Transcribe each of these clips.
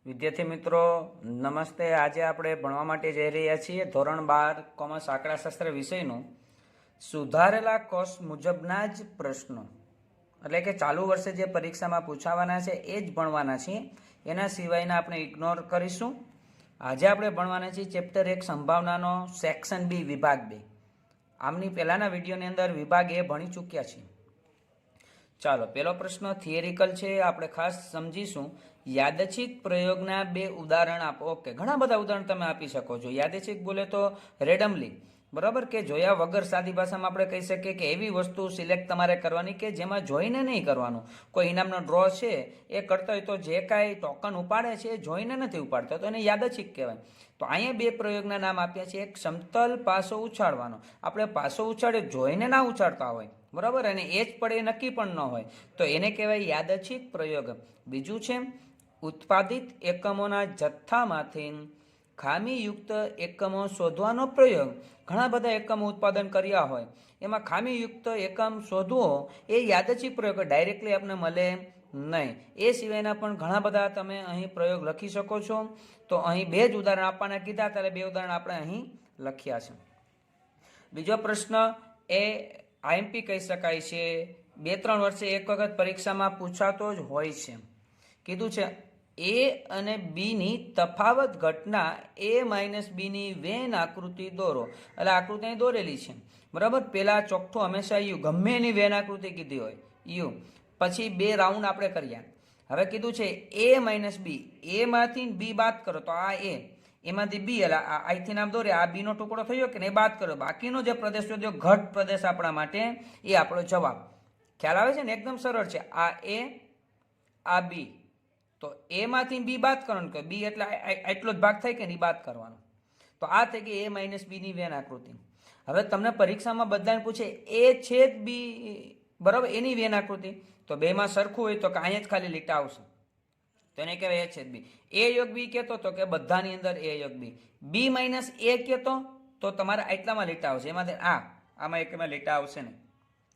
વિદ્યાર્થી મિત્રો નમસ્તે। આજે આપણે ભણવા માટે જઈ રહ્યા છીએ ધોરણ 12 કોમર્સ આંકડાશાસ્ત્ર વિષયનું સુધારેલા કોષ મુજબના જ પ્રશ્નો, એટલે કે ચાલુ વર્ષે જે પરીક્ષામાં પૂછાવાના છે એ જ ભણવાના છીએ, એના સિવાયના આપણે ઇગ્નોર કરીશું। આજે આપણે ભણવાના છીએ ચેપ્ટર 1 સંભાવનાનો સેક્શન બી વિભાગ 2। આમની પહેલાના વિડીયોની અંદર વિભાગ એ ભણી ચૂક્યા છીએ। ચાલો, પહેલો પ્રશ્ન થિયરિકલ છે, આપણે ખાસ સમજીશું। યાદચ્છિક પ્રયોગના 2 ઉદાહરણ આપો। ઓકે, ઘણા બધા ઉદાહરણ તમે આપી શકો છો। યાદચ્છિક બોલે તો રેન્ડમલી, બરાબર, કે જોયા વગર સાદી ભાષામાં આપણે કહી શકીએ કે એવી વસ્તુ સિલેક્ટ તમારે કરવાની કે જેમાં જોઈને નહીં કરવાનું। કોઈ ઇનામનો ડ્રો છે એ કરતા હોય તો જે કાંઈ ટોકન ઉપાડે છે એ જોઈને નથી ઉપાડતા, તો એને યાદચ્છિક કહેવાય। તો અહીંયા 2 પ્રયોગના નામ આપ્યા છે। એક સમતલ પાસો ઉછાળવાનો, આપણે પાસો ઉછાળે જોઈને ના ઉછાળતા હોય, બરાબર, અને એ જ પડે એ નક્કી પણ ન હોય, તો એને કહેવાય યાદચ્છિક પ્રયોગ। બીજું છે ઉત્પાદિત એકમોના જથ્થામાંથી ખામીયુક્ત એકમો શોધવાનો પ્રયોગ। ઘણા બધા એકમો ઉત્પાદન કર્યા હોય, એમાં ખામીયુક્ત એકમ શોધવો એ યાદચ્છિક પ્રયોગ, ડાયરેક્ટલી આપણને મળે નહીં। એ સિવાયના પણ ઘણા બધા તમે અહીં પ્રયોગ લખી શકો છો। તો અહીં 2 જ ઉદાહરણ આપવાના કીધા, ત્યારે 2 ઉદાહરણ આપણે અહીં લખ્યા છે। બીજો પ્રશ્ન એ આઈએમપી કહી શકાય છે, 2-3 વર્ષે એક વખત પરીક્ષામાં પૂછાતો જ હોય છે। કીધું છે એ અને બીની તફાવત ઘટના એ માઇનસ બીની વેન આકૃતિ દોરો। એટલે આકૃતિ અહીં દોરેલી છે, બરાબર। પેલા ચોખ્ઠું હંમેશા યુ, ગમે એની વેન આકૃતિ કીધી હોય યુ, પછી 2 રાઉન્ડ આપણે કર્યા। હવે કીધું છે એ માઇનસ બી, એમાંથી બી બાદ કરો તો આ એ, એમાંથી બી, એટલે અહીંથી નામ દોરે, આ બીનો ટુકડો થયો કે નહીં, બાદ કરો, બાકીનો જે પ્રદેશ શોધ્યો ઘટ પ્રદેશ આપણા માટે, એ આપણો જવાબ। ખ્યાલ આવે છે ને? એકદમ સરળ છે। આ એ, આ બી, તો એમાંથી બી બાદ કરવાનું, કે બી એટલે એટલો જ ભાગ થાય કે નહીં, બાદ કરવાનો। તો આ થઈ ગઈ એ માઇનસ બીની વેન આકૃતિ। હવે તમને પરીક્ષામાં બધાને પૂછે એ છેદ બી, બરાબર, એની વેન આકૃતિ, તો બેમાં સરખું હોય તો કે અહીંયા જ ખાલી લીટા આવશે, તો એને કહેવાય એ છેદ બી। એ યોગ બી કહેતો તો કે બધાની અંદર એ યોગ બી, બી માઇનસ એ કહેતો તો તમારે આટલામાં લીટા આવશે, એમાંથી આમાં એકમાં લીટા આવશે ને।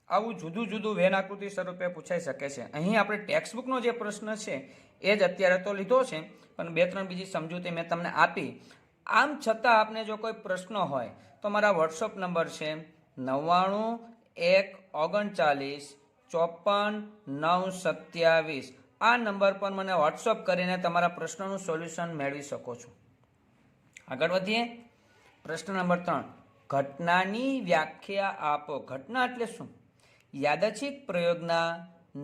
આવું જુદું જુદું વેન આકૃતિ સ્વરૂપે પૂછાઈ શકે છે। અહીં આપણે ટેક્સ્ટબુકનો જે પ્રશ્ન છે એ જ અત્યારે તો લીધો છે, પણ 2-3 બીજી સમજૂતી મેં તમને આપી। આમ છતાં આપને જો કોઈ પ્રશ્ન હોય તો મારા વોટ્સઅપ નંબર છે 99-139-54-927। આ નંબર પર મને વોટ્સઅપ કરીને તમારા પ્રશ્નનું સોલ્યુશન મેળવી શકો છો। આગળ વધીએ। પ્રશ્ન નંબર 3, ઘટનાની વ્યાખ્યા આપો। ઘટના એટલે શું? યાદચ્છિક પ્રયોગના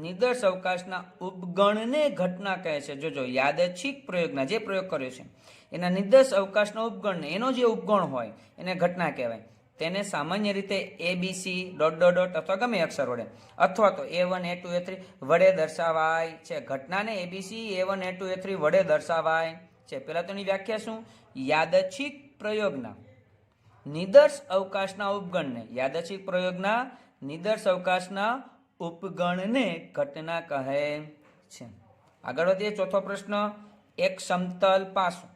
નિદર્શ અવકાશના ઉપગણને ઘટના કહે છે। જોજો, યાદચ્છિક પ્રયોગના જે પ્રયોગ કર્યો છે એના નિદર્શ અવકાશના ઉપગણને, એનો જે ઉપગણ હોય એને ઘટના કહેવાય। તેને સામાન્ય રીતે ABC ... અથવા ગમે અક્ષર વડે અથવા તો A1 A2 A3 વડે દર્શાવાય છે। ઘટનાને ABC A1 A2 A3 વડે દર્શાવાય છે। પહેલા તો એની વ્યાખ્યા શું? યાદચ્છિક પ્રયોગના નિદર્શ અવકાશના ઉપગણને, યાદચ્છિક પ્રયોગના નિદર્શ અવકાશના ઉપગણને ઘટના કહે છે। આગળ વધીએ। ચોથો પ્રશ્ન, એક સમતલ પાસો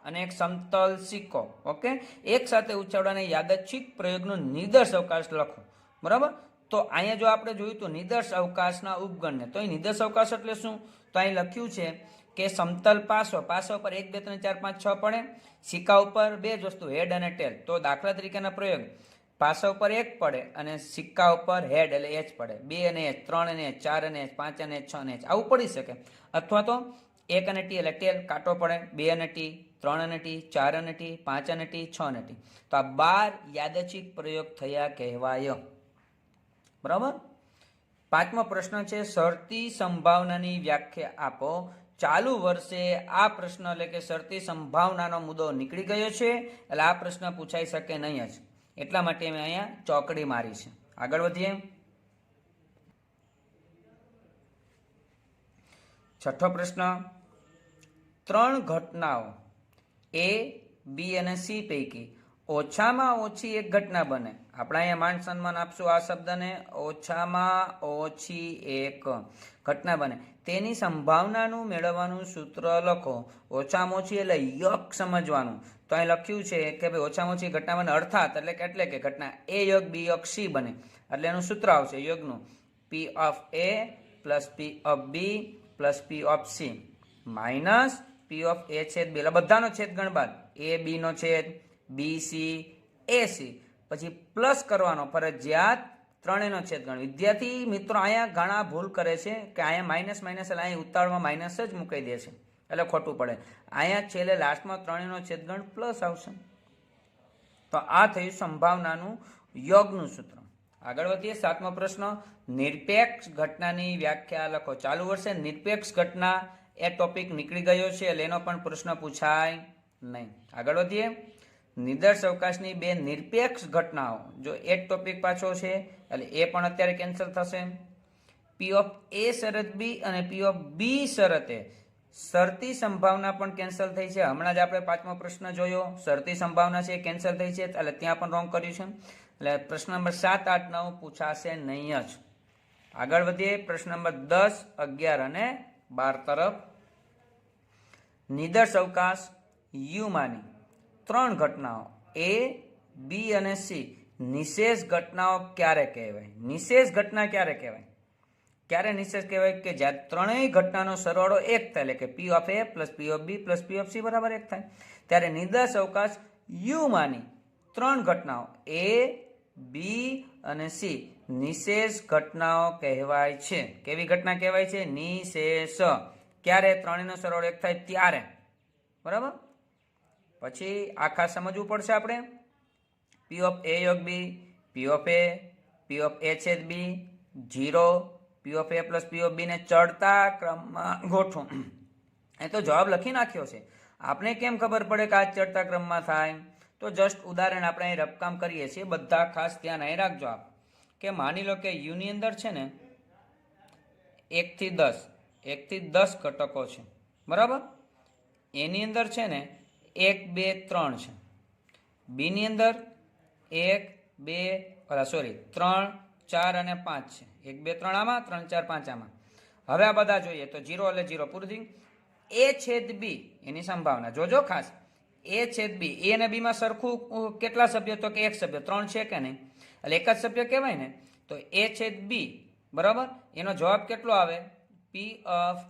અને એક સમતલ સિક્કો, ઓકે, એક સાથે ઉછાળવાના યાદચ્છિક પ્રયોગનો નિદર્શ અવકાશ લખો, બરાબર। તો અહીંયા જો આપણે જોયું તો નિદર્શ અવકાશના ઉપગણને, તો અહીં નિદર્શ અવકાશ એટલે શું? તો અહીં લખ્યું છે કે સમતલ પાસો, પાસા ઉપર 1 2 3 4 5 6 પડે, સિક્કા ઉપર 2 જ વસ્તુ, હેડ અને ટેલ। તો દાખલા તરીકેના પ્રયોગ, પાસા ઉપર 1 પડે અને સિક્કા ઉપર હેડ એટલે H પડે, 2 અને H, 3 અને H, 4 અને H, 5 અને H, 6 અને H, આવું પડી શકે। અથવા તો 1 અને T એટલે ટેલ કાંટો પડે, 2 અને T, 3 અને T, 4 અને T, 5 અને T, 6 અને T। તો આ 12 યાદચ્છિક પ્રયોગ થયા કહેવાય, બરાબર। 5મો પ્રશ્ન છે, શરતી સંભાવનાની વ્યાખ્યા આપો। ચાલુ વર્ષે આ પ્રશ્ન એટલે કે શરતી સંભાવનાનો મુદ્દો નીકળી ગયો છે, એટલે આ પ્રશ્ન પૂછાઈ શકે નહીં જ, એટલા માટે મેં અહીંયા ચોકડી મારી છે। આગળ વધીએ। 6થો પ્રશ્ન, 3 ઘટનાઓ A, B અને C પૈકી ઓછામાં ઓછી એક ઘટના બને। આપણે અહીંયા માન સન્માન આપશું આ શબ્દને, ઓછામાં ઓછી એક ઘટના બને તેની સંભાવનાનું મેળવવાનું સૂત્ર લખો। ઓછામાં ઓછી એટલે યોગ સમજવાનું। તો અહીં લખ્યું છે કે ભાઈ ઓછામાં ઓછી ઘટના બને અર્થાત એટલે કે ઘટના A યોગ B યોગ C બને, એટલે એનું સૂત્ર આવશે યોગનું P of A plus P of B plus P of C minus P of A છેદ બી, એટલે બધાનો છેદ ગણ બાદ એ બી નો છેદ બી સી એ સી, પછી પ્લસ કરવાનો ફરજિયાત ત્રણેયનો છેદ ગણ. વિદ્યાર્થી મિત્રો અહીંયા ઘણા ભૂલ કરે છે કે અહીંયા માઇનસ માઇનસ એટલે અહીં ઉતાવળમાં માઇનસ જ મૂકી દે છે, એટલે ખોટું પડે. અહીંયા છેલ્લે લાસ્ટમાં ત્રણેયનો છેદ ગણ પ્લસ આવશે. તો આ થયું સંભાવનાનું યોગનું સૂત્ર. આગળ વધીએ. 7મો પ્રશ્ન, નિરપેક્ષ ઘટનાની વ્યાખ્યા લખો. ચાલુ વર્ષે નિરપેક્ષ ઘટના એ ટોપિક નીકળી ગયો છે એટલે એનો પણ પ્રશ્ન પૂછાય નહીં. આગળ વધીએ. નિર્દર્શ અવકાશની બે નિરપેક્ષ ઘટનાઓ, જો એ ટોપિક પાછો છે એટલે એ પણ અત્યારે કેન્સલ થશે. પી ઓફ એ શરત બી અને પી ઓફ બી શરતે શરતી સંભાવના પણ કેન્સલ થઈ છે. હમણાં જ આપણે 5મો પ્રશ્ન જોયો, શરતી સંભાવના છે કેન્સલ થઈ છે એટલે ત્યાં પણ રોંગ કર્યું છે. એટલે પ્રશ્ન નંબર 7, 8, 9 પૂછાશે નહીં જ. આગળ વધીએ. પ્રશ્ન નંબર 10, 11 અને 12 તરફ. નિર્દર્શ અવકાશ યુમાંની 3 ઘટનાઓ એ બી અને સી નિશેષ ઘટનાઓ ક્યારે કહેવાય? નિશેષ ઘટના ક્યારે કહેવાય? ક્યારે નિશેષ કહેવાય? કે જ્યારે ત્રણેય ઘટનાનો સરવાળો 1 થાય, એટલે કે P of A plus P of B plus P of C બરાબર 1 થાય. ત્યારે નિર્દર્શ અવકાશ યુમાંની 3 ઘટનાઓ એ બી અને સી નિશેષ ઘટનાઓ કહેવાય છે. કેવી ઘટના કહેવાય છે? નિશેષ. ક્યારે? ત્રણેયનો સરવાળો 1 થાય ત્યારે. બરાબર. પછી આ ખાસ સમજવું પડશે આપણે. પી ઓફ એ યોગ બી, પી of A, P of A છેદ B, 0, P of A plus P of B ને ચડતા ક્રમમાં ગોઠવો. એ તો જવાબ લખી નાખ્યો છે. આપણે કેમ ખબર પડે કે આ ચડતા ક્રમમાં થાય? તો જસ્ટ ઉદાહરણ આપણે અહીં રફકામ કરીએ છીએ. બધા ખાસ ધ્યાન અહીં રાખજો આપ, કે માની લો કે યુની અંદર છે ને 1 થી 10 ઘટકો છે. બરાબર. એની અંદર છે ને 1, 2, 3 છે. બીની અંદર 1, 2, 3, 4 અને 5 છે. 1, 2, 3 આમાં, 3, 4, 5 આમાં. હવે આ બધા જોઈએ તો 0 એટલે 0 પૂરું થયું. એ છેદ બી એની સંભાવના જોજો ખાસ. એ છેદ બી, એ અને બી માં સરખું કેટલા સભ્ય? તો કે 1 સભ્ય. 3 છે કે નહીં? એટલે એક જ સભ્ય કહેવાય ને. તો એ છેદ બી બરાબર, એનો જવાબ કેટલો આવે? પી ઓફ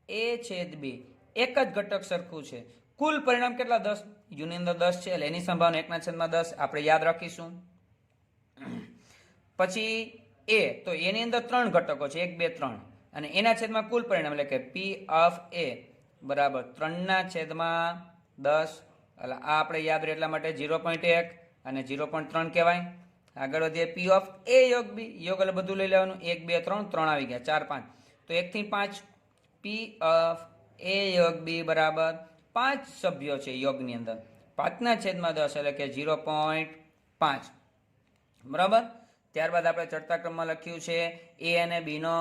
એ છેદ બી. એક જ ઘટક સરખું છે. કુલ પરિણામ કેટલા? 10. યુની અંદર 10 છે એટલે એની સંભાવના 1/10 આપણે યાદ રાખીશું. પછી એ, તો એની અંદર 3 ઘટકો છે, 1, 2, 3, અને એના છેદમાં કુલ પરિણામ એટલે કે પી ઓફ એ બરાબર 3/10. એટલે આ આપણે યાદ રહે એટલા માટે 0.1 અને 0.3 કહેવાય. આગળ વધીએ. પી ઓફ એ યોગ બી, યોગ એટલે બધું લઈ લેવાનું. 1, 2, 3, 3 આવી ગયા, 4, 5, તો 1 થી 5. પી ઓફ એ યોગ બી બરાબર 5 સભ્યો છે યોગની અંદર, 5/10 એટલે કે 0.5. બરાબર. ત્યારબાદ આપણે ચડતા ક્રમમાં લખ્યું છે એ અને બી નો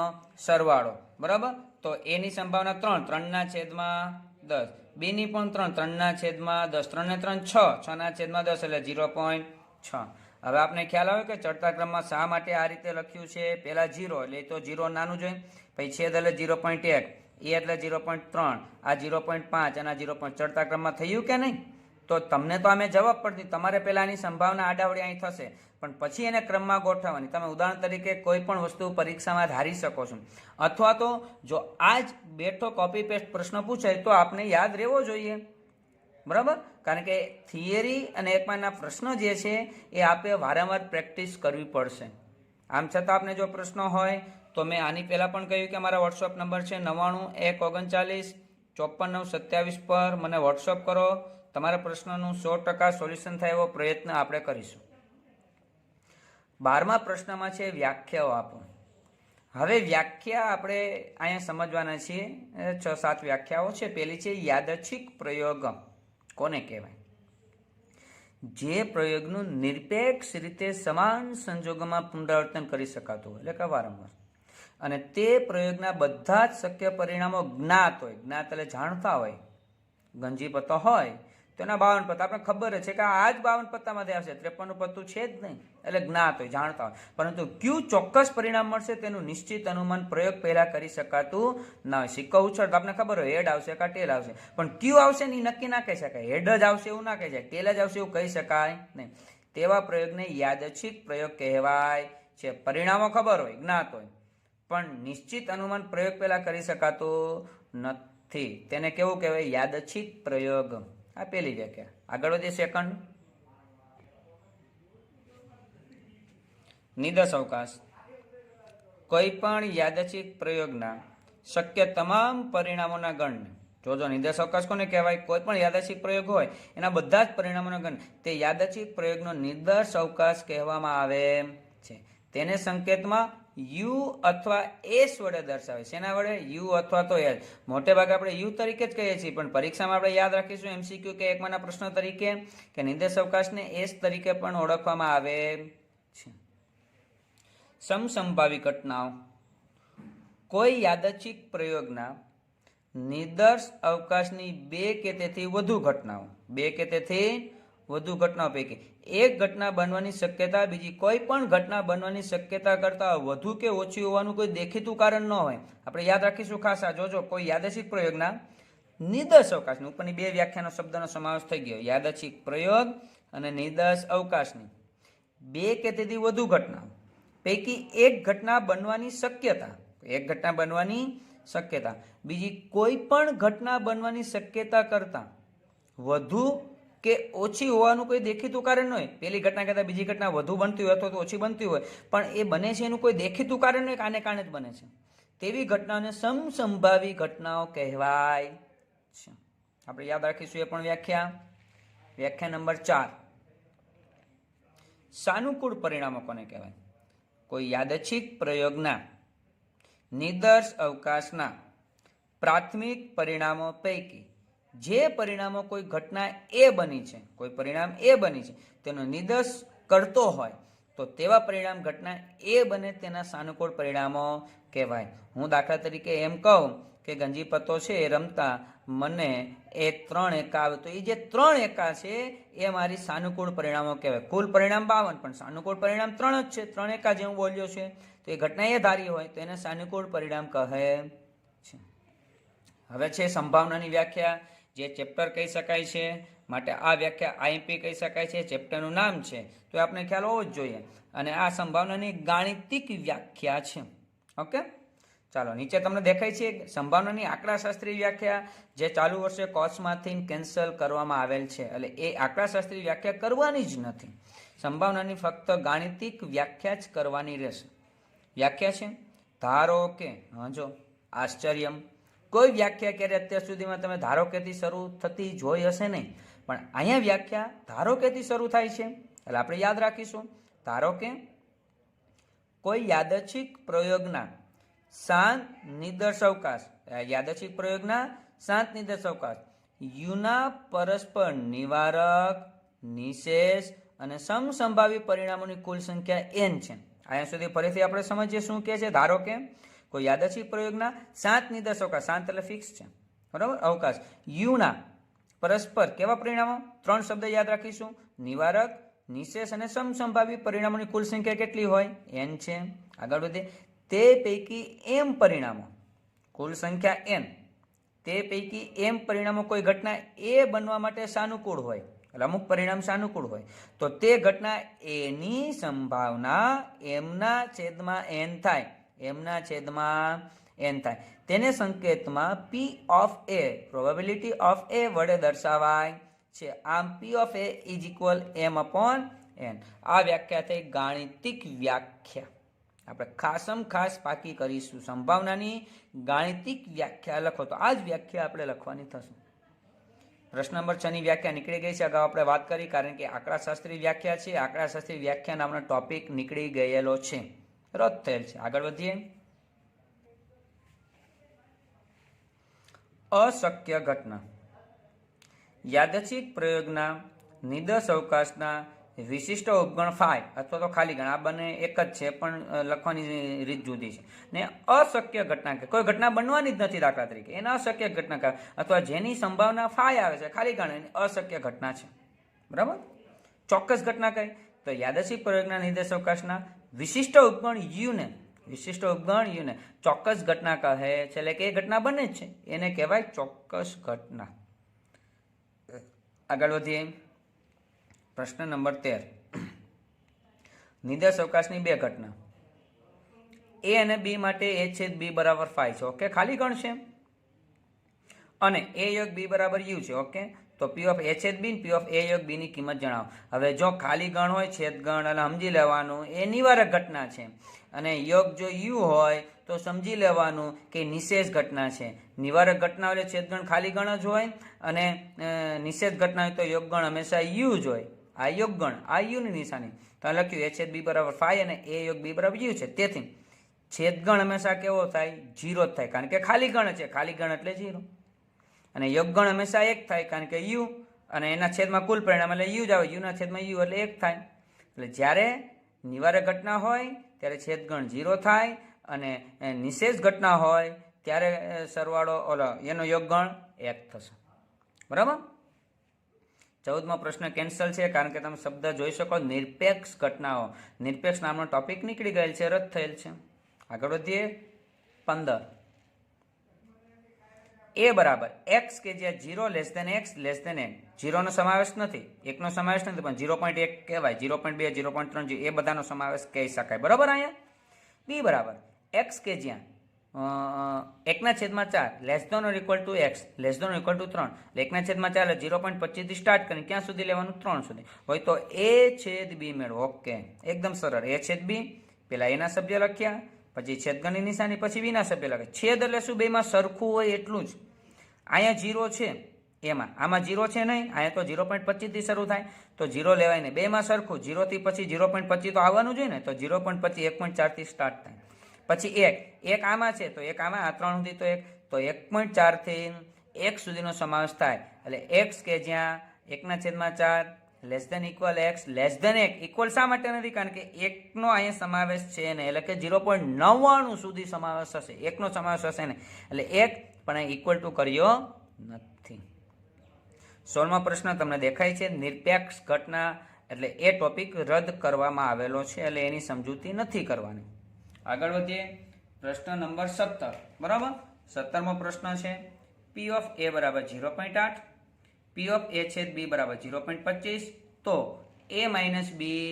સરવાળો. બરાબર. તો એની સંભાવના 3/10, બી ની પણ 3/10, 3 ને 3 6, 6/10 એટલે 0.6. હવે આપણે ખ્યાલ આવે કે ચડતા ક્રમમાં શા માટે આ રીતે લખ્યું છે? પહેલા 0 એટલે તો 0 નાનું જોઈએ, પછી છેદ એટલે 0.1, એ એટલે 0.3, આ 0.5 અને આ 0. ચડતા ક્રમમાં થયું કે નહીં? તો તમને તો આમે જવાબ પડતી, તમારે પહેલા એની સંભાવના આડાવડી અહીં થશે, પણ પછી એને ક્રમમાં ગોઠવવાની. તમે ઉદાહરણ તરીકે કોઈ પણ વસ્તુ પરીક્ષામાં ધારી શકો છો. અથવા તો જો આ જ બેઠો કોપી પેસ્ટ પ્રશ્ન પૂછાય તો આપણે યાદ રહેવો જોઈએ. બરાબર. કારણ કે થિયરી અને એકમાંના પ્રશ્નો જે છે એ આપણે વારંવાર પ્રેક્ટિસ કરવી પડશે. આમ છતાં આપણે જો પ્રશ્ન હોય તો મેં આની પહેલાં પણ કહ્યું કે મારા વોટ્સઅપ નંબર છે 99-139-54-927 પર મને વોટ્સઅપ કરો. તમારા પ્રશ્નનું 100% સોલ્યુશન થાય એવો પ્રયત્ન આપણે કરીશું. 12મા પ્રશ્નમાં છે વ્યાખ્યાઓ આપો. હવે વ્યાખ્યા આપણે અહીંયા સમજવાના છીએ. 6-7 વ્યાખ્યાઓ છે. પહેલી છે યાદચ્છિક પ્રયોગ. કોને કહેવાય? જે પ્રયોગનું નિરપેક્ષ રીતે સમાન સંજોગોમાં પુનરાવર્તન કરી શકાતું હોય, એટલે કે વારંવાર, અને તે પ્રયોગના બધા જ શક્ય પરિણામો જ્ઞાત હોય. જ્ઞાત એટલે જાણતા હોય. ગંજી પત્તો હોય તો એના 52 પત્તા આપણે ખબર છે કે આ જ 52 પત્તામાંથી આવશે, 53નું પત્તું છે જ નહીં, એટલે જ્ઞાત હોય, જાણતા હોય. પરંતુ કયું ચોક્કસ પરિણામ મળશે તેનું નિશ્ચિત અનુમાન પ્રયોગ પહેલા કરી શકાતું ના હોય. સિક્કો ઉછળ તો આપણે ખબર હોય હેડ આવશે કે ટેલ આવશે, પણ કયું આવશે ને નક્કી ના કહી શકાય. હેડ જ આવશે એવું ના કહી શકાય, ટેલ જ આવશે એવું કહી શકાય નહીં. તેવા પ્રયોગને યાદચ્છિક પ્રયોગ કહેવાય છે. પરિણામો ખબર હોય, જ્ઞાત હોય, પણ નિશ્ચિત અનુમાન પ્રયોગ પહેલા કરી શકાતું નથી. થી તેને કેવું કહેવાય? યાદચ્છિક પ્રયોગ. આ પહેલી વ્યાખ્યા. આગળ વધીએ સેકન્ડ. નિદર્શ અવકાશ કોઈ પણ યાદચ્છિક પ્રયોગના શક્ય તમામ પરિણામોના ગણને, જોજો નિદર્શ અવકાશ કોને કહેવાય? કોઈ પણ યાદચ્છિક પ્રયોગ હોય એના બધા જ પરિણામોના ગણ, તે યાદચ્છિક પ્રયોગનો નિદર્શ અવકાશ કહેવામાં આવે છે. તેને સંકેતમાં યુ અથવા એસ વડે દર્શાવે. શેના વડે? યુ અથવા તો એસ. મોટે ભાગે આપણે યુ તરીકે જ કહીએ છીએ, પણ પરીક્ષામાં આપણે યાદ રાખીશું એમસીક્યુ કે એકમાંના પ્રશ્ન તરીકે કે નિર્દેશ અવકાશને એસ તરીકે પણ ઓળખવામાં આવે છે. સમસંભાવી ઘટનાઓ કોઈ યાદચ્છિક પ્રયોગના નિર્દેશ અવકાશની બે કે તેથી વધુ ઘટનાઓ પૈકી એક ઘટના બનવાની શક્યતા બીજી કોઈ પણ ઘટના બનવાની શક્યતા કરતા વધુ કે ઓછી હોવાનું કોઈ દેખીતું કારણ ન હોય. આપણે યાદ રાખીશું ખાસ. આ જોજો, કોઈ યાદચ્છિક પ્રયોગના નિર્દેશ અવકાશની, ઉપરની બે વ્યાખ્યાનો શબ્દનો સમાવેશ થઈ ગયો. યાદચ્છિક પ્રયોગ અને નિર્દેશ અવકાશની બે કે તેથી વધુ ઘટનાઓ પૈકી એક ઘટના બનવાની શક્યતા બીજી કોઈ પણ ઘટના બનવાની શક્યતા કરતા વધુ કે ઓછી હોવાનું કોઈ દેખીતું કારણ ન હોય. પેલી ઘટના કરતા બીજી ઘટના વધુ બનતી હોય અથવા તો ઓછી બનતી હોય, પણ એ બને છે એનું કોઈ દેખીતું કારણ નહીં, આને કારણે જ બને છે, તેવી ઘટનાઓને સમસંભાવી ઘટનાઓ કહેવાય છે. આપણે યાદ રાખીશું એ પણ વ્યાખ્યા નંબર 4. સાનુકૂળ પરિણામો કોને કહેવાય? કોઈ યાદચ્છિક પ્રયોગના નિર્દેશ અવકાશના પ્રાથમિક પરિણામો પૈકી જે પરિણામો કોઈ ઘટના એ બની છે, કોઈ પરિણામ એ બની છે તેનો નિર્દેશ કરતો હોય તો તેવા પરિણામ ઘટના એ બને તેના સાનુકૂળ પરિણામો કહેવાય. હું દાખલા તરીકે એમ કહું કે ગંજી પત્તો છે એ રમતા મને એ 3 એકા આવે, તો એ જે 3 એકા છે એ મારી સાનુકૂળ પરિણામો કહેવાય. કુલ પરિણામ 52 પણ સાનુકૂળ પરિણામ 3 જ છે. 3 એકા જે હું બોલ્યો છે તો એ ઘટના એ ધારી હોય તો એને સાનુકૂળ પરિણામ કહે છે. હવે છે સંભાવનાની વ્યાખ્યા, જે ચેપ્ટર કહી શકાય છે, માટે આ વ્યાખ્યા આઈએમપી કહી શકાય છે. ચેપ્ટરનું નામ છે તો આપણે ખ્યાલ હોવો જ જોઈએ. અને આ સંભાવનાની ગાણિતિક વ્યાખ્યા છે. ઓકે, ચાલો નીચે તમને દેખાય છે સંભાવનાની આંકડાશાસ્ત્રી વ્યાખ્યા, જે ચાલુ વર્ષે કોર્સમાંથી કેન્સલ કરવામાં આવેલ છે. એટલે એ આંકડાશાસ્ત્રી વ્યાખ્યા કરવાની જ નથી, સંભાવનાની ફક્ત ગાણિતિક વ્યાખ્યા જ કરવાની રહેશે. વ્યાખ્યા છે ધારો કે, જો આશ્ચર્યમ, કોઈ વ્યાખ્યા ક્યારે અત્યાર સુધીમાં તમે ધારો કેથી શરૂ થતી જોઈ હશે નહીં, પણ અહીંયા વ્યાખ્યા ધારો કેથી શરૂ થાય છે. એટલે આપણે યાદ રાખીશું, ધારો કે કોઈ યાદચ્છિક પ્રયોગના શાંત નિર્દેશ અવકાશ, યાદચ્છિક પ્રયોગના શાંત નિર્દેશ અવકાશ યુના પરસ્પર નિવારક, નિશેષ અને સમસંભાવી પરિણામોની કુલ સંખ્યા n છે. અહીંયા સુધી ફરીથી આપણે સમજીએ શું કહે છે. ધારો કે કોઈ યાદચ્છિક પ્રયોગના શાંત નિર્દેશ અવકાશ, શાંત એટલે ફિક્સ છે, બરાબર, અવકાશ યુના પરસ્પર કેવા પરિણામો? 3 શબ્દ યાદ રાખીશું, નિવારક, નિશેષ અને સમસંભાવી પરિણામોની કુલ સંખ્યા કેટલી હોય? n છે. આગળ વધે, તે પૈકી m પરિણામો, કુલ સંખ્યા n, તે પૈકી m પરિણામો કોઈ ઘટના એ બનવા માટે સાનુકૂળ હોય, એટલે અમુક પરિણામ સાનુકૂળ હોય તો તે ઘટના એની સંભાવના mના છેદમાં n થાય, mના છેદમાં n થાય. તેને સંકેતમાં p of a, probability of a વડે દર્શાવાય છે. આમ p of a is equal m upon n. આ વ્યાખ્યા થઈ ગાણિતિક વ્યાખ્યા. આપણે ખાસ પાકી કરીશું. સંભાવનાની ગાણિતિક વ્યાખ્યા લખો તો આ જ વ્યાખ્યા આપણે લખવાની થશે. પ્રશ્ન નંબર 6 ની વ્યાખ્યા નીકળી ગઈ છે, અગાઉ આપણે વાત કરી, કારણ કે આંકડાશાસ્ત્રી વ્યાખ્યા છે. આંકડાશાસ્ત્રી વ્યાખ્યા નામનો ટોપિક નીકળી ગયેલો છે, રદ થયેલ છે. આગળ વધીએ. અશક્ય ઘટના યાદચ્છિક પ્રયોગના નિર્દેશ અવકાશના વિશિષ્ટ ઉપગણ ફાઈ અથવા તો ખાલી ગણ, આ બંને એક જ છે પણ લખવાની રીત જુદી છે. ને અશક્ય ઘટના, કે કોઈ ઘટના બનવાની જ નથી, દાખલા તરીકે એને અશક્ય ઘટના કહે, અથવા જેની સંભાવના ફાઈ આવે છે, ખાલી ગણ, એની અશક્ય ઘટના છે, બરાબર. ચોક્કસ ઘટના કઈ? તો યાદચ્છિક પ્રયોગના નિર્દેશ અવકાશના વિશિષ્ટ ઉપગણ યુને, ચોક્કસ ઘટના કહે છે. એટલે કે એ ઘટના બને જ છે, એને કહેવાય ચોક્કસ ઘટના. આગળ વધીએ. પ્રશ્ન નંબર 13. નિર્દેશ અવકાશની બે ઘટના એ અને બી માટે a છેદ b બરાબર 5 છે. ઓકે, ખાલી ગણ છે. અને એ યોગ બી બરાબર યુ છે. ઓકે, તો પી ઓફ એ છેદ બી પી ઓફ એ યોગ બી ની કિંમત જણાવો. હવે જો ખાલી ગણ હોય છેદગણ એટલે સમજી લેવાનું એ નિવારક ઘટના છે, અને યોગ જો યુ હોય તો સમજી લેવાનું કે નિષેધ ઘટના છે. નિવારક ઘટના એટલે છેદગણ ખાલી ગણ જ હોય, અને નિષેધ ઘટના હોય તો યોગગણ હંમેશા યુ જ હોય. આ યોગગણ, આ યુની નિશાની. તો લખ્યું એ છેદ બી બરાબર 5 અને એ યોગ બી બરાબર યુ છે. તેથી છેદગણ હંમેશા કેવો થાય? 0 જ થાય, કારણ કે ખાલી ગણ છે. ખાલી ગણ એટલે 0. અને યોગગણ હંમેશા 1 થાય, કારણ કે યુ અને એના છેદમાં કુલ પરિણામ એટલે યુ જ આવે. યુના છેદમાં યુ એટલે 1 થાય. એટલે જ્યારે નિવારક ઘટના હોય ત્યારે છેદગણ 0 થાય, અને નિષેધ ઘટના હોય ત્યારે સરવાળો એનો યોગગણ 1 થશે. બરાબર. 14મો પ્રશ્ન કેન્સલ છે, કારણ કે તમે શબ્દ જોઈ શકો નિરપેક્ષ ઘટનાઓ. નિરપેક્ષ નામનો ટોપિક નીકળી ગયેલ છે, રદ થયેલ છે. આગળ વધીએ. 15 એ બરાબર એક્સ કે જ્યાં 0 less than X less than N. 0નો સમાવેશ નથી, 1નો સમાવેશ નથી, પણ 0.1 કહેવાય, 0.2 0.3 એ બધાનો સમાવેશ કહી શકાય. બરાબર. અહીંયા બી બરાબર એક્સ કે જ્યાં 1/4 less than or equal to x less than or equal to 3. એટલે 1/4 એટલે 0.25 થી સ્ટાર્ટ કરીને ક્યાં સુધી લેવાનું? 3 સુધી હોય તો એ છેદ બી મેળવો. ઓકે, એકદમ સરળ. એ છેદ બી, પેલા એના સભ્ય લખ્યા, પછી છેદગણની નિશાની, પછી બીના સભ્ય લખે. છેદ એટલે શું? બેમાં સરખું હોય એટલું જ. અહીંયા 0 છે, એમાં આમાં 0 છે નહીં, અહીંયા તો 0.25 થી શરૂ થાય, તો 0 લેવાય ને. બેમાં સરખું, 0 થી પછી 0.25 તો આવવાનું જોઈએ ને, તો 0.25 1.4 થી સ્ટાર્ટ થાય. પછી 1 આમાં છે, તો 1 આમાં, આ 3 સુધી તો 1.4 થી 1 સુધીનો સમાવેશ થાય. એટલે એક્સ કે જ્યાં 1/4 less than equal x less than 1 equal શા માટે નથી? કારણ કે 1નો અહીંયા સમાવેશ છે ને, એટલે કે 0.99 સુધી સમાવેશ હશે, 1નો સમાવેશ હશે ને, એટલે 1 પણ અહીં ઇક્વલ ટુ કર્યો નથી. 16મો પ્રશ્ન તમને દેખાય છે. નિરપેક્ષ ઘટના એટલે એ ટોપિક રદ કરવામાં આવેલો છે, એટલે એની સમજૂતી નથી કરવાની. આગળ વધીએ. પ્રશ્ન નંબર 17. બરાબર. 17મો પ્રશ્ન છે. પી ઓફ એ બરાબર 0.8, પી ઓફ એ છેદ બી બરાબર 0.25, તો એ માઇનસ બી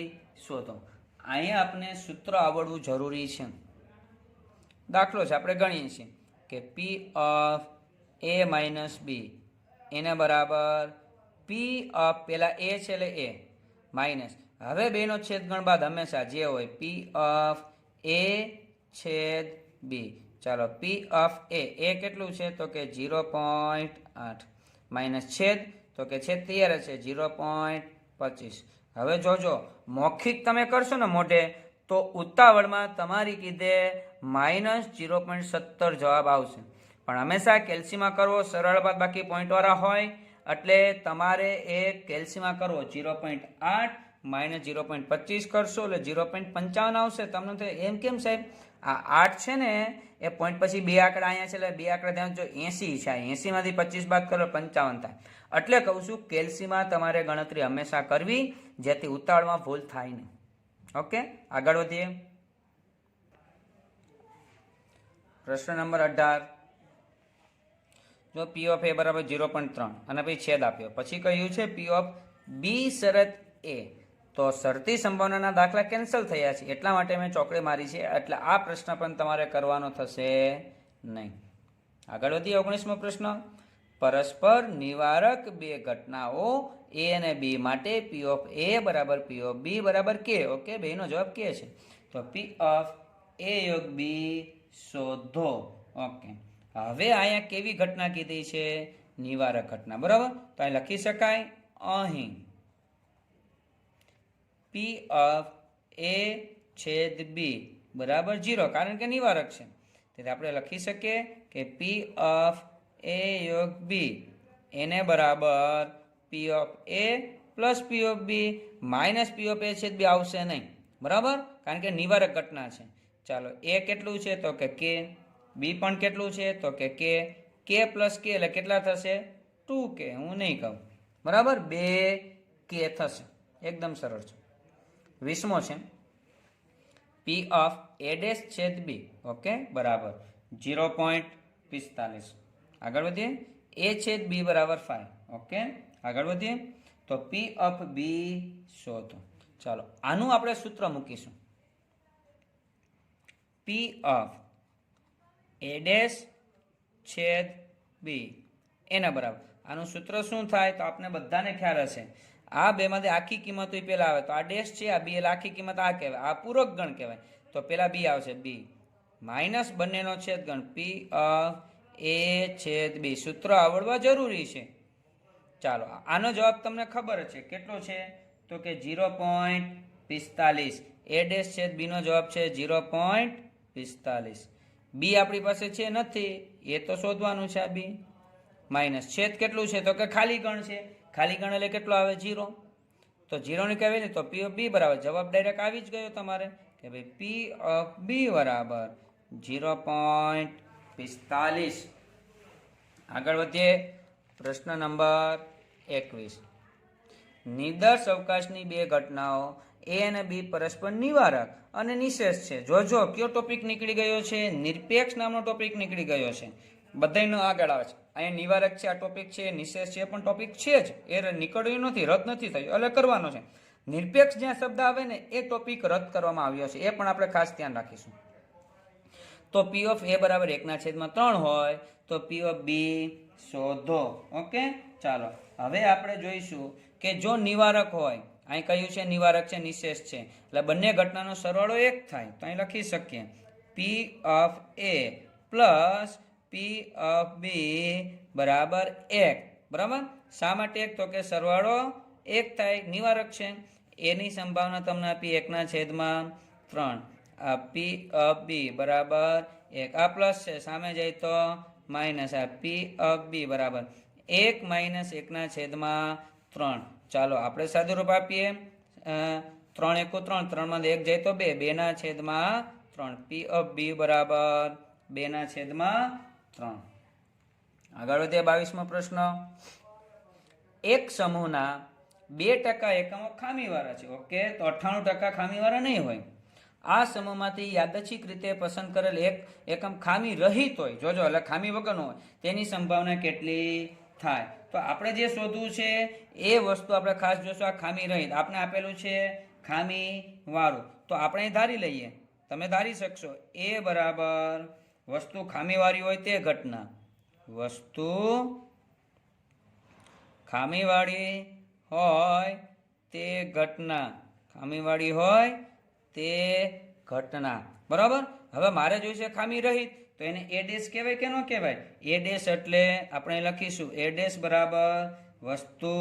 શોધો. અહીંયા આપણે સૂત્ર આવડવું જરૂરી છે. દાખલો છે, આપણે ગણીએ છીએ કે પી ઓફ એ માઇનસ બી એને બરાબર પી ઓફ, પેલા એ છે એટલે એ માઇનસ, હવે બેનો છેદગણ બાદ હંમેશા જે હોય પી ઓફ એ છેદ બી. ચાલો, પી ઓફ એ કેટલું છે? તો કે 0.8 માઇનસ છેદ, તો કે છેદ તૈયાર છે 0.25. હવે જોજો, મૌખિક તમે કરશો ને મોઢે, તો ઉતાવળમાં તમારી કીધે માઇનસ 0.17 જવાબ આવશે. પણ હંમેશા કેલ્સીમાં કરવો, સરળ બાદ બાકી પોઈન્ટવાળા હોય, એટલે તમારે એ કેલ્સીમાં કરવો. 0.8 માઇનસ 0.25 કરશો એટલે 0.55 આવશે. તમને તો એમ કેમ સાહેબ? આ 8 છે ને એ પોઈન્ટ પછી 2 આંકડા અહીંયા છે, એટલે 2 આંકડા ધ્યાન જો 80 છે, 80માંથી 25 બાદ કરો 55 થાય. એટલે કહું છું કેલ્સીમાં તમારે ગણતરી હંમેશા કરવી, જેથી ઉતાવળમાં ભૂલ થાય નહીં. ઓકે, આગળ વધીએ. પ્રશ્ન નંબર 18. જો પી ઓફ એ બરાબર 0.3 અને પછી છેદ આપ્યો, પછી કહ્યું છે પી ઓફ બી શરત એ, તો શરતી સંભાવનાના દાખલા કેન્સલ થયા છે, એટલા માટે મેં ચોકડી મારી છે. એટલે આ પ્રશ્ન પણ તમારે કરવાનો થશે નહીં. આગળ વધીએ. 19મો પ્રશ્ન. પરસ્પર નિવારક બે ઘટનાઓ એ અને બી માટે પી ઓફ એ બરાબર પી ઓફ બી બરાબર કે. ઓકે, બેનો જવાબ કે છે, તો પી ઓફ એ યોગ બી શોધો. ઓકે, હવે અહીંયા કેવી ઘટના કીધી છે? નિવારક ઘટના. બરાબર. તો અહીં લખી શકાય અહીં પી ઓફ એ છેદ બી બરાબર 0, કારણ કે નિવારક છે. તેથી આપણે લખી શકીએ કે પી ઓફ એ યોગ બી એને બરાબર P of A plus P of B minus P of A છેદ બી આવશે નહીં. બરાબર, કારણ કે નિવારક ઘટના છે. ચાલો, એ કેટલું છે? તો કે કે. બી પણ કેટલું છે? તો કે કે પ્લસ કે એટલે કેટલા થશે? 2k. હું નહીં કહું. બરાબર, 2k થશે. એકદમ સરળ છે. 20મો છે. પી ઓફ એ ડેશ છેદ બી. ઓકે, બરાબર 0.45. આગળ વધીએ. એ છેદ બી બરાબર 5. ઓકે, આગળ વધીએ. તો પી ઓફ બી શોધો. ચાલો, આનું આપણે સૂત્ર મૂકીશું. પી ઓફ એ ડેશ છેદ બી એના બરાબર. આનું સૂત્ર શું થાય તો આપને બધાને ખ્યાલ હશે. આ બેમાંથી આખી કિંમત પેલા આવે તો આ ડેશ છે, આ બી એટલે આખી કિંમત આ કહેવાય, આ પૂરક ગણ કહેવાય. તો પેલા બી આવશે બી માઇનસ બંનેનો છેદગણ પી એ છેદ બી. સૂત્ર આવડવા જરૂરી છે. ચાલો આનો જવાબ તમને ખબર છે કેટલો છે તો કે 0.45. એ ડેશ છેદ બી નો જવાબ છે 0.45. બી આપણી પાસે છે નથી, એ તો શોધવાનું છે. આ બી માઇનસ છેદ કેટલું છે તો કે ખાલી ગણ છે. ખાલી ગણ એટલે કેટલો આવે 0. તો 0 ને કહેવાય ને તો પી ઓફ બી બરાબર જવાબ ડાયરેક્ટ આવી જ ગયો તમારે કે ભાઈ પી ઓફ બી બરાબર 0.45. આગળ વધીએ. પ્રશ્ન નંબર 21. નિર્દર્શ અવકાશની બે ઘટનાઓ એ અને બી પરસ્પર નિવારક અને નિશેષ છે. જોજો કયો ટોપિક નીકળી ગયો છે? નિરપેક્ષ નામનો ટોપિક નીકળી ગયો છે. બધાનો આગળ આવે છે. અહીંયા નિવારક છે, આ ટોપિક છે, નિશેષ છે પણ ટોપિક છે જ, એ નીકળ્યું નથી, રદ નથી થયું, એટલે કરવાનો છે. નિરપેક્ષ જ્યાં શબ્દ આવે ને એ ટોપિક રદ કરવામાં આવ્યો છે, એ પણ આપણે ખાસ ધ્યાન રાખીશું. તો પી ઓફ એ બરાબર 1/3 હોય તો પી ઓફ બી શોધો. ઓકે, ચાલો હવે આપણે જોઈશું કે જો નિવારક હોય, અહીં કહ્યું છે નિવારક છે, નિશેષ છે, એટલે બંને ઘટનાનો સરવાળો 1 થાય તો અહીં લખી શકીએ P of A plus P of B બરાબર 1. બરાબર, શા માટે 1 તો કે સરવાળો 1 થાય, નિવારક છે. એની સંભાવના તમને આપી 1/3. આ પી ઓફ બી બરાબર 1. આ પ્લસ છે, સામે જાય તો માઇનસ. આ પી ઓફ બી બરાબર 1 - 1/3. ચાલો આપણે સાદું રૂપ આપીએ. 3 × 1 = 3, 3 માંથી 1 જાય તો 2, 2/3. પી ઓફ બી બરાબર 2/3. આગળ વધીએ. 22મો પ્રશ્ન. એક સમૂહના 2% એકમો ખામીવાળા છે. ઓકે, તો 98% ખામીવાળા નહીં હોય. આ સમૂહમાંથી યાદચ્છિક રીતે પસંદ કરેલ એક એકમ ખામી રહિત હોય, જોજો એટલે ખામી વગરનો હોય, તેની સંભાવના કેટલી થાય? તો આપણે જે શોધવું છે એ વસ્તુ આપણે ખાસ જોશું. આ ખામી રહિત આપણે આપેલું છે ખામી વાળું, તો આપણે ધારી લઈએ, તમે ધારી શકશો. એ બરાબર વસ્તુ ખામીવાળી હોય તે ઘટના, વસ્તુ ખામીવાળી હોય તે ઘટના, ખામીવાળી હોય તે ઘટના. બરાબર, હવે મારે જોઈશે ખામી રહિત, તો એને એ ડેશ કહેવાય કે ન કહેવાય? એ ડેશ એટલે આપણે લખીશું એ ડેશ બરાબર વસ્તુ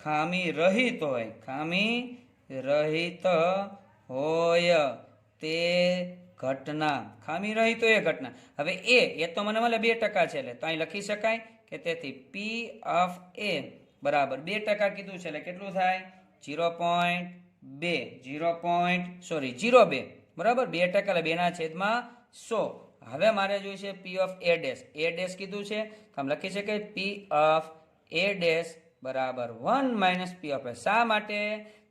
ખામી રહિત હોય, ખામી રહિત હોય તે ઘટના, ખામી રહિત હોય એ ઘટના. હવે એ તો મને મળે 2% છે, એટલે તો અહીં લખી શકાય કે તેથી પી ઓફ એ બરાબર 2% કીધું છે, એટલે કેટલું થાય 0.2. બરાબર, 2% એટલે 2/100. હવે મારે જોઈશે પી of A dash. A dash કીધું છે તો આમ લખી શકાય પી ઓફ એ ડેશ બરાબર 1 - પી ઓફ એ. શા માટે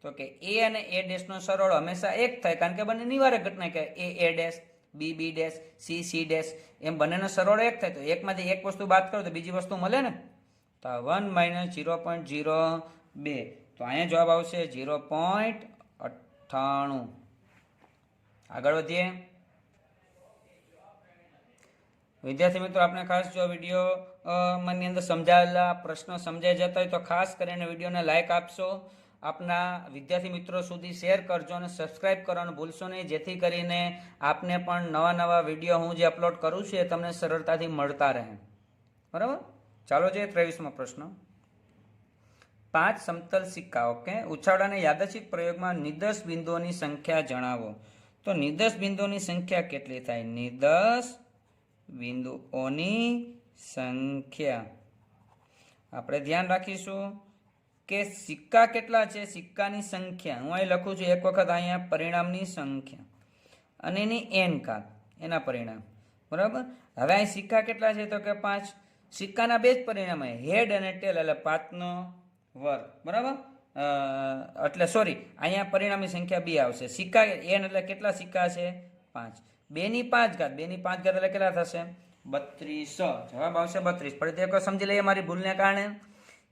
તો કે એ અને એ ડેશ નો સરવાળો હંમેશા 1 થાય, કારણ કે બંને નિવારક ઘટના કહેવાય. A dash, B B dash, C C dash, એમ બંનેનો સરવાળો 1 થાય. તો એકમાંથી એક વસ્તુ બાદ કરો તો બીજી વસ્તુ મળે ને. તો 1 - 0.02. તો અહીંયા જવાબ આવશે 0.98. આગળ વધીએ. વિદ્યાર્થી મિત્રો, આપણે ખાસ જો વિડીયો ની અંદર સમજાવેલા પ્રશ્નો સમજાઈ જતા હોય તો ખાસ કરીને વિડીયોને લાઇક આપશો, આપના વિદ્યાર્થી મિત્રો સુધી શેર કરજો અને સબસ્ક્રાઇબ કરવાનું ભૂલશો નહીં, જેથી કરીને આપને પણ નવા નવા વિડીયો હું જે અપલોડ કરું છું એ તમને સરળતાથી મળતા રહે. બરાબર, ચાલો જોઈએ 23મો પ્રશ્ન. 5 સમતલ સિક્કા. ઓકે, ઉછાળાના યાદચ્છિક પ્રયોગમાં નિર્દર્શ બિંદુઓની સંખ્યા જણાવો. તો નિર્દર્શ બિંદુઓની સંખ્યા કેટલી થાય? નિર્દર્શ બિંદુઓની સંખ્યા આપણે ધ્યાન રાખીશું કે સિક્કા કેટલા છે, સિક્કાની સંખ્યા હું અહીં લખું છું એક વખત અહીંયા પરિણામની સંખ્યા અને એની n ઘાત, એના પરિણામ. બરાબર, હવે અહીં સિક્કા કેટલા છે તો કે 5. સિક્કાના બે જ પરિણામ, હેડ અને ટેલ, એટલે 5નો વર્ગ. બરાબર, એટલે સોરી, અહીંયા પરિણામની સંખ્યા 2 આવશે. સિક્કા n એટલે કેટલા સિક્કા છે? 5. 2 ની 5 ઘાત, 2 ની 5 ઘાત એટલે કેટલા થશે? 32. જવાબ આવશે 32. ફરીથી એક સમજી લઈએ મારી ભૂલને કારણે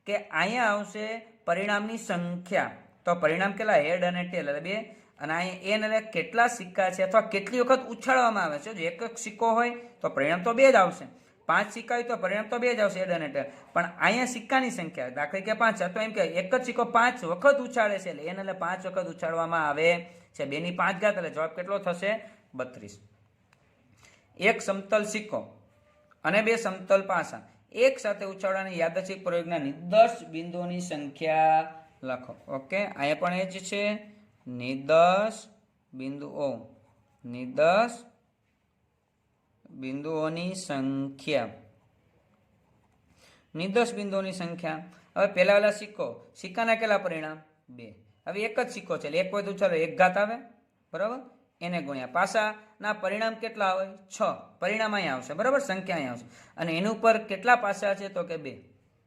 કે અહીંયા આવશે પરિણામની સંખ્યા, તો પરિણામ કેટલા? હેડ અને ટેલ એટલે 2, અને અહીંયા n એટલે કેટલા સિક્કા છે અથવા કેટલી વખત ઉછાળવામાં આવે છે. જો એક સિક્કો હોય તો પરિણામ તો 2 જ આવશે, 5 સિક્કા હોય તો પરિણામ તો 2 જ આવશે, એડ અને ટેડ. પણ અહીંયા સિક્કાની સંખ્યા દાખલા કે 5 તો એમ કે એક જ સિક્કો 5 વખત ઉછાળે છે, એટલે એને એટલે 5 વખત ઉછાળવામાં આવે છે. 2 ની 5 ઘાત એટલે જવાબ કેટલો થશે? 32. એક સમતલ સિક્કો અને 2 સમતલ પાસા એક સાથે ઉછાળવાની યાદચ્છિક પ્રયોગના નિર્દેશ બિંદુઓની સંખ્યા લખો. ઓકે, અહીંયા પણ એ જ છે, નિર્દેશ બિંદુઓ, નિર્દેશ બિંદુઓની સંખ્યા, નિર્દેશ બિંદુઓની સંખ્યા. હવે પહેલા વાળા સિક્કો, સિક્કાના કેટલા પરિણામ? 2. હવે એક જ સિક્કો છે એટલે એક વખત ઉછાળો 1 ઘાત આવે, બરાબર, એને ગુણ્યા પાસાના પરિણામ કેટલા આવે? 6. પરિણામ અહીંયા આવશે, બરાબર, સંખ્યા અહીંયા આવશે. અને એની ઉપર કેટલા પાસા છે? તો કે 2,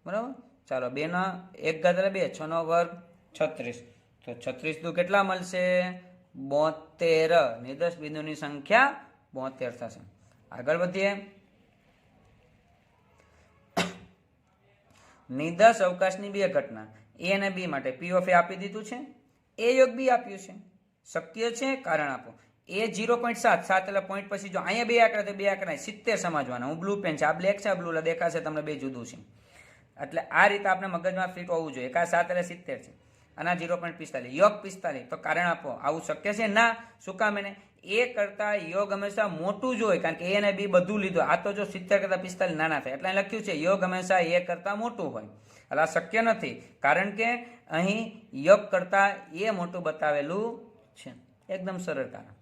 બરાબર. ચાલો 2 ના 1 ઘાત એટલે 2, 6 નો વર્ગ 36. તો 36 દુ કેટલા મળશે? 72. નિર્દેશ બિંદુની સંખ્યા 72 થશે. આગળ વધીએ. નિર્દેશ અવકાશની 2 ઘટના એ અને બી માટે પી ઓફ એ આપી દીધું છે, એ યોગ બી આપ્યું છે. શક્ય છે? કારણ આપો. એ 0.7, 7 એટલે પોઈન્ટ પછી જો અહીંયા 2 આંકડા તો 2 આંકડા 70 સમજવાના. હું બ્લુ પેન છે, આ બ્લેક છે, આ બ્લુ દેખાશે તમને 2 જુદું છે. એટલે આ રીતે આપણે મગજમાં ફિટ હોવું જોઈએ. કા 7 એટલે 70 છે અને 0.45 યોગ 45, તો કારણ આપો. આવું શક્ય છે? ના. શું કામ? એને એ કરતા યોગ હંમેશા મોટું જ હોય, કારણ કે એ અને બી બધું લીધું. આ તો જો 70 કરતા 45 નાના થાય, એટલે લખ્યું છે યોગ હંમેશા એ કરતા મોટું હોય. એટલે આ શક્ય નથી, કારણ કે અહીં યોગ કરતા એ મોટું બતાવેલું છે. એકદમ સરળ કારણ.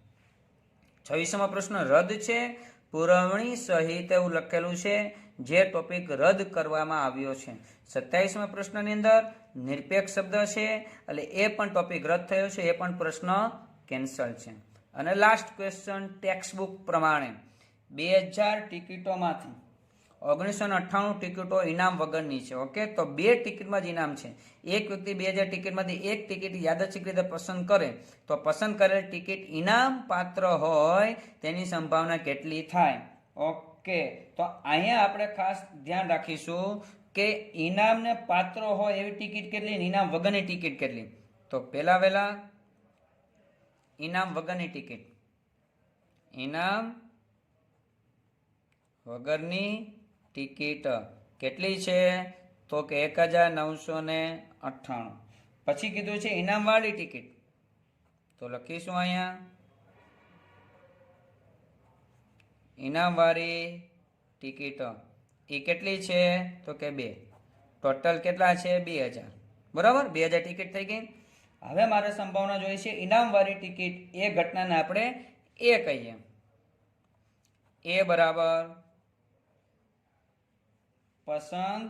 26મો પ્રશ્ન રદ છે, પુરવણી સહિત એવું લખેલું છે, જે ટોપિક રદ કરવામાં આવ્યો છે. 27મા પ્રશ્નની અંદર નિરપેક્ષ શબ્દ છે, એટલે એ પણ ટોપિક રદ થયો છે, એ પણ પ્રશ્ન કેન્સલ છે. અને લાસ્ટ ક્વેશ્ચન ટેક્સ્ટ બુક પ્રમાણે 2000 ટિકિટોમાંથી 1998 ટિકિટો ઇનામ વગરની છે. ઓકે, તો 2 ટિકિટમાં જ ઇનામ છે. એક વ્યક્તિ 2000 ટિકિટમાંથી એક ટિકિટ યાદચ્છિક રીતે પસંદ કરે તો પસંદ કરેલ ટિકિટ ઇનામ પાત્ર હોય તેની સંભાવના કેટલી થાય? ઓકે, તો અહીંયા આપણે ખાસ ધ્યાન રાખીશું કે ઇનામને પાત્ર હોય એવી ટિકિટ કેટલી, ઇનામ વગરની ટિકિટ કેટલી. તો પહેલા વહેલા ઇનામ વગરની ટિકિટ, ઇનામ વગરની ટિકિટ કેટલી છે? તો કે 1998. પછી કીધું છે ઇનામ વાળી ટિકિટ, તો લખીશું અહીંયા ઇનામ વાળી ટિકિટ એ કેટલી છે? તો કે 2. ટોટલ કેટલા છે? 2000, બરાબર. 2000 ટિકિટ થઈ ગઈ. હવે મારે સંભાવના જોઈએ છે ઇનામ વાળી ટિકિટ, એ ઘટનાને આપણે એ કહીએ. એ બરાબર પસંદ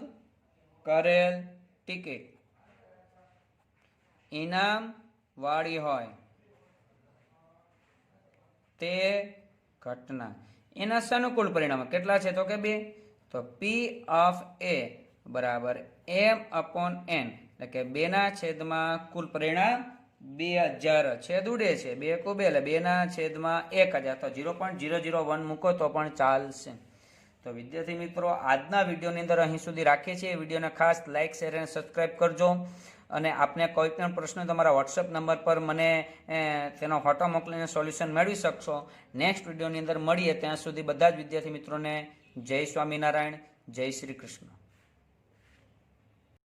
કરેલ ટિકિટ ઇનામ વાળી હોય તે ઘટના. એના સાનુકૂળ પરિણામો કેટલા છે? તો કે 2. તો પી ઓફ એ બરાબર m/n, એટલે કે 2 ના છેદમાં કુલ પરિણામ 2000. છેદ ઉડે છે, 2 × 2 એટલે 2 ના છેદમાં 1000. તો 0.001 મૂકો તો પણ ચાલશે. તો વિદ્યાર્થી મિત્રો, આજના વિડીયોની અંદર અહીં સુધી રાખીએ છીએ. વિડીયોને ખાસ લાઇક, શેર અને સબસ્ક્રાઈબ કરજો. અને આપને કોઈ પણ પ્રશ્ન તમારા વોટ્સઅપ નંબર પર મને તેનો ફોટો મોકલીને સોલ્યુશન મેળવી શકશો. નેક્સ્ટ વિડીયોની અંદર મળીએ. ત્યાં સુધી બધા જ વિદ્યાર્થી મિત્રોને જય સ્વામિનારાયણ, જય શ્રી કૃષ્ણ.